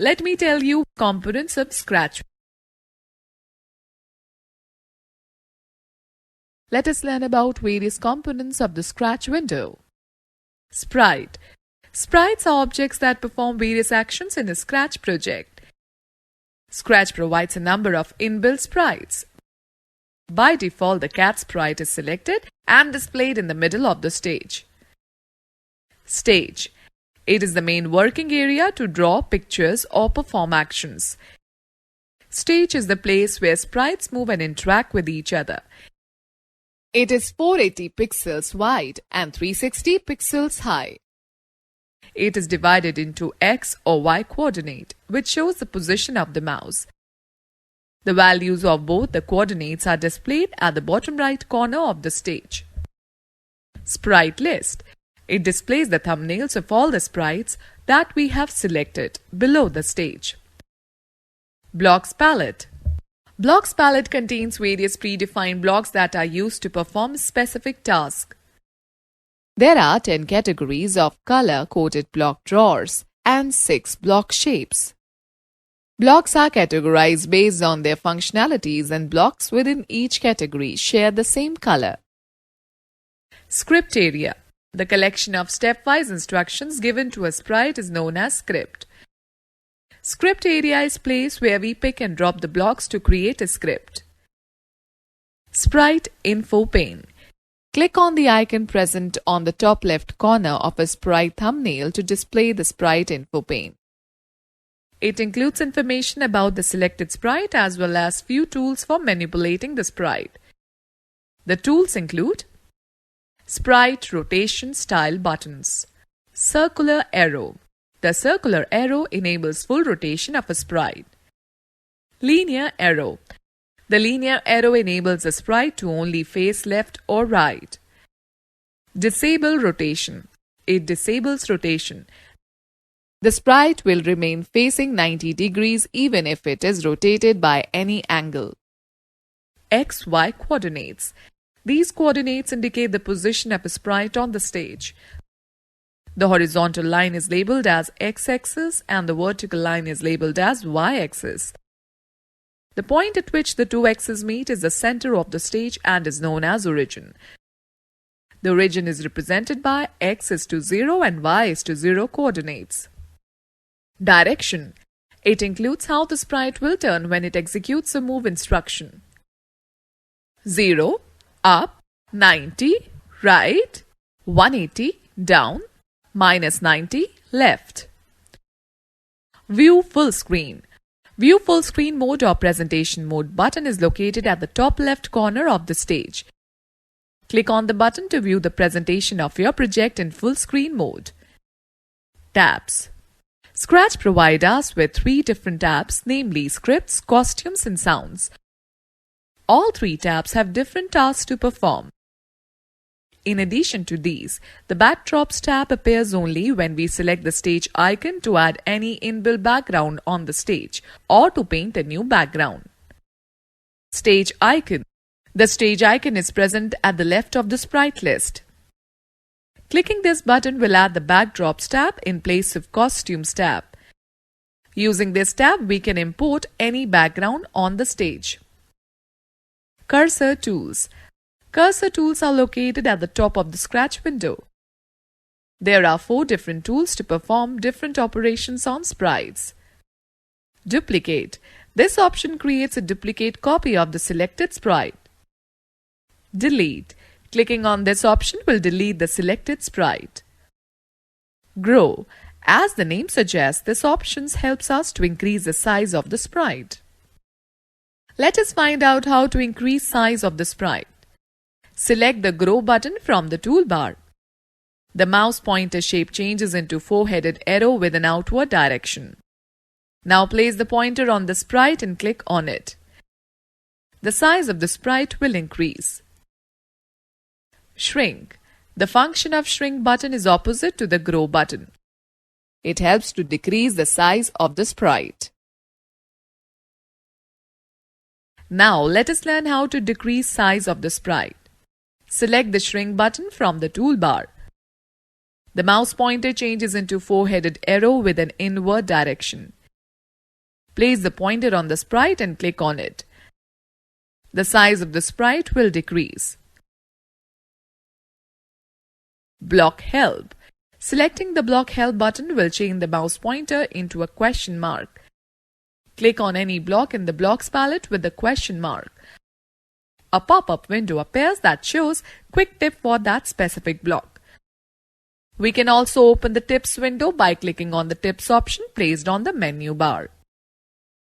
Let me tell you components of Scratch. Let us learn about various components of the Scratch window. Sprite. Sprites are objects that perform various actions in a Scratch project. Scratch provides a number of inbuilt sprites. By default, the cat sprite is selected and displayed in the middle of the stage. Stage. It is the main working area to draw pictures or perform actions. Stage is the place where sprites move and interact with each other. It is 480 pixels wide and 360 pixels high. It is divided into X or Y coordinate, which shows the position of the mouse. The values of both the coordinates are displayed at the bottom right corner of the stage. Sprite list. It displays the thumbnails of all the sprites that we have selected below the stage. Blocks palette. Blocks palette contains various predefined blocks that are used to perform a specific task. There are 10 categories of color-coded block drawers and 6 block shapes. Blocks are categorized based on their functionalities, and blocks within each category share the same color. Script area. The collection of stepwise instructions given to a sprite is known as script. Script area is a place where we pick and drop the blocks to create a script. Sprite info pane. Click on the icon present on the top left corner of a sprite thumbnail to display the sprite info pane. It includes information about the selected sprite as well as few tools for manipulating the sprite. The tools include Sprite rotation style buttons. Circular arrow. The circular arrow enables full rotation of a sprite. Linear arrow. The linear arrow enables a sprite to only face left or right. Disable rotation. It disables rotation. The sprite will remain facing 90 degrees even if it is rotated by any angle. XY coordinates. These coordinates indicate the position of a sprite on the stage. The horizontal line is labeled as x-axis and the vertical line is labeled as y-axis. The point at which the two axes meet is the center of the stage and is known as origin. The origin is represented by x is to 0 and y is to 0 coordinates. Direction. It includes how the sprite will turn when it executes a move instruction. 0, up, 90, right, 180, down, minus 90, left. View full screen. View full screen mode or presentation mode button is located at the top left corner of the stage. Click on the button to view the presentation of your project in full screen mode. Tabs. Scratch provides us with 3 different tabs, namely scripts, costumes and sounds. All 3 tabs have different tasks to perform. In addition to these, the Backdrops tab appears only when we select the stage icon to add any inbuilt background on the stage or to paint a new background. Stage icon. The stage icon is present at the left of the sprite list. Clicking this button will add the Backdrops tab in place of Costumes tab. Using this tab, we can import any background on the stage. Cursor tools. Cursor tools are located at the top of the Scratch window. There are 4 different tools to perform different operations on sprites. Duplicate. This option creates a duplicate copy of the selected sprite. Delete. Clicking on this option will delete the selected sprite. Grow. As the name suggests, this option helps us to increase the size of the sprite. Let us find out how to increase size of the sprite. Select the Grow button from the toolbar. The mouse pointer shape changes into 4-headed arrow with an outward direction. Now place the pointer on the sprite and click on it. The size of the sprite will increase. Shrink. The function of Shrink button is opposite to the Grow button. It helps to decrease the size of the sprite. Now let us learn how to decrease size of the sprite. Select the Shrink button from the toolbar. The mouse pointer changes into 4-headed arrow with an inward direction. Place the pointer on the sprite and click on it. The size of the sprite will decrease. Block Help. Selecting the Block Help button will change the mouse pointer into a question mark. Click on any block in the blocks palette with the question mark. A pop-up window appears that shows quick tip for that specific block. We can also open the tips window by clicking on the tips option placed on the menu bar.